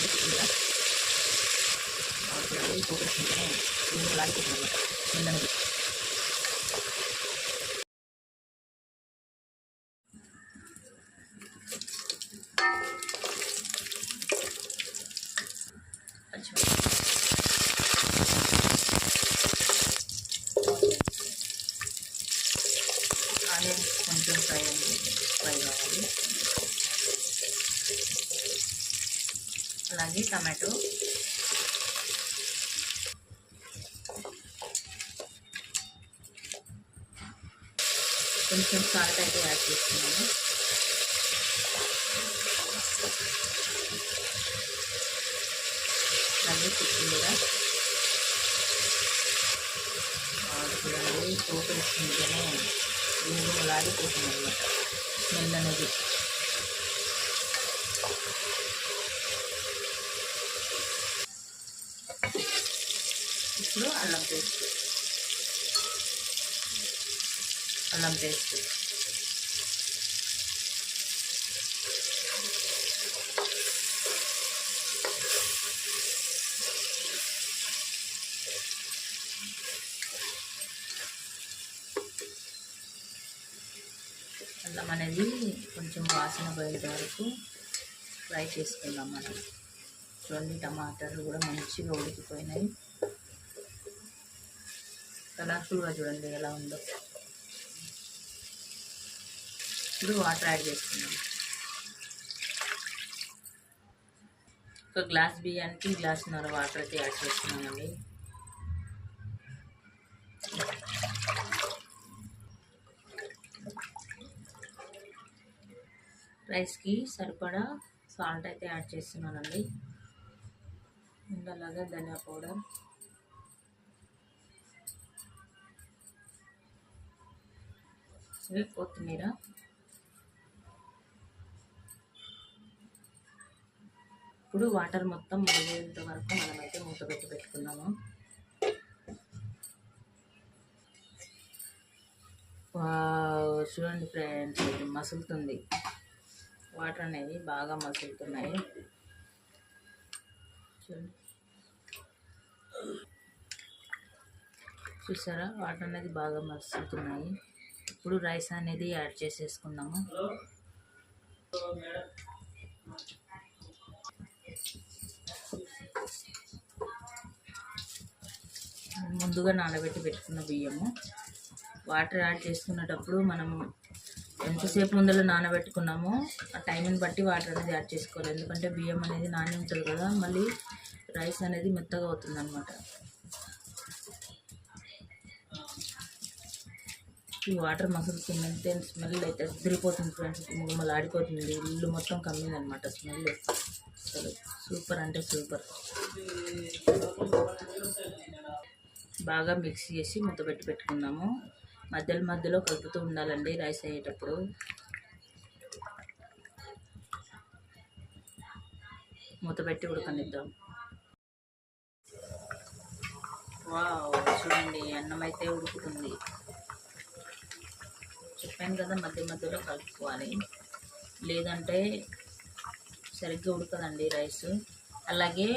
కొద్దిగా పోగొట్టుకుంటే నేను లాడుకుంటున్నాను నిన్నది. ఆనియన్స్ కొంచెం ఫ్రై కావాలి. అలాగే టమాటో, కొంచెం సాల్ట్ అయితే యాడ్ చేస్తున్నాను. అలాగే కొత్తిమీర చూడండి, పోపు వేసుకుంటేనే గుమగుమలాడిపోతుంది అన్నమాట స్మెల్ అనేది. ఇప్పుడు అల్లం పేస్ట్ అల్లం అనేది కొంచెం వాసన పోయేంత వరకు ఫ్రై చేసుకుందాం మనం. చూడండి, టమాటాలు కూడా మంచిగా ఉడికిపోయినాయి. కలర్ఫుల్గా చూడండి ఎలా ఉందో. ఇప్పుడు వాటర్ యాడ్ చేసుకున్నాం. ఒక గ్లాస్ బియ్యానికి గ్లాసున్నర వాటర్ అయితే యాడ్ చేస్తున్నానండి. రైస్కి సరిపడా సాల్ట్ అయితే యాడ్ చేస్తున్నానండి. అలాగే ధనియా పౌడర్, కొత్తిమీర, ఇప్పుడు వాటర్ మొత్తం మరిగేంత వరకు మనమైతే మూత పెట్టి పెట్టుకున్నాము. చూడండి ఫ్రెండ్స్, ఇది మసులుతుంది. వాటర్ అనేవి బాగా మసులుతున్నాయి. చూడండి, చూసారా, వాటర్ అనేది బాగా మసులుతున్నాయి. ఇప్పుడు రైస్ అనేది యాడ్ చేసేసుకున్నాము. ముందుగా నానబెట్టి పెట్టుకున్న బియ్యము వాటర్ యాడ్ చేసుకునేటప్పుడు మనం ఎంతసేపు ముందర నానబెట్టుకున్నామో ఆ టైంని బట్టి వాటర్ అనేది యాడ్ చేసుకోవాలి. ఎందుకంటే బియ్యం అనేది నాని ఉంటుంది కదా, మళ్ళీ రైస్ అనేది మెత్తగా అవుతుంది అన్నమాట. ఈ వాటర్ మసులుతుందంటే స్మెల్ అయితే అదిరిపోతుంది ఫ్రెండ్స్, గుమ్మలు ఆడిపోతుంది. ఇల్లు మొత్తం కమ్మింది అనమాట స్మెల్. అసలు సూపర్ అంటే సూపర్. బాగా మిక్స్ చేసి మూత పెట్టి పెట్టుకున్నాము. మధ్యలో కలుపుతూ ఉండాలండి రైస్ అయ్యేటప్పుడు. మూత పెట్టి ఉడకనిద్దాం. వావ్, చూడండి, అన్నం అయితే ఉడుకుతుంది. చెప్పాను కదా, మధ్యలో కలుపుకోవాలి, లేదంటే సరిగ్గా ఉడకదండి రైస్. అలాగే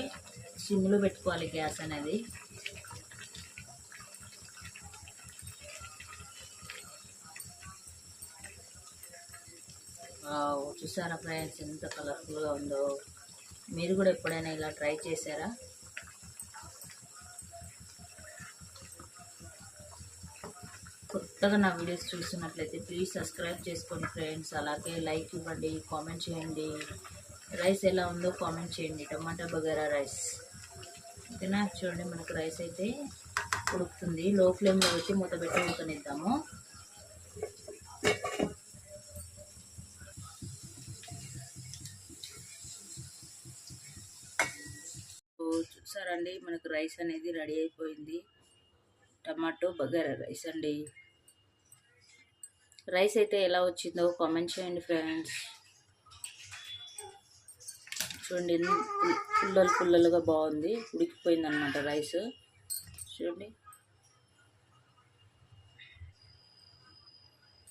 సిమ్లో పెట్టుకోవాలి గ్యాస్ అనేది. చూసారా ఫ్రెండ్స్, ఎంత కలర్ఫుల్గా ఉందో. మీరు కూడా ఎప్పుడైనా ఇలా ట్రై చేశారా? కొత్తగా నా వీడియోస్ చూస్తున్నట్లయితే ప్లీజ్ సబ్స్క్రైబ్ చేసుకోండి ఫ్రెండ్స్. అలాగే లైక్ ఇవ్వండి, కామెంట్ చేయండి. రైస్ ఎలా ఉందో కామెంట్ చేయండి. టమాటా బగారా రైస్ ఓకేనా. చూడండి, మనకు రైస్ అయితే ఉడుకుతుంది. లో ఫ్లేమ్లో పెట్టి మూత పెట్టి ఉడకనిద్దాము. చూసారండి, మనకు రైస్ అనేది రెడీ అయిపోయింది. టమాటో బగారా రైస్ అండి. రైస్ అయితే ఎలా వచ్చిందో కామెంట్ చేయండి ఫ్రెండ్స్. చూడండి, పుల్లలుగా బాగుంది, ఉడికిపోయింది అనమాట రైస్. చూడండి.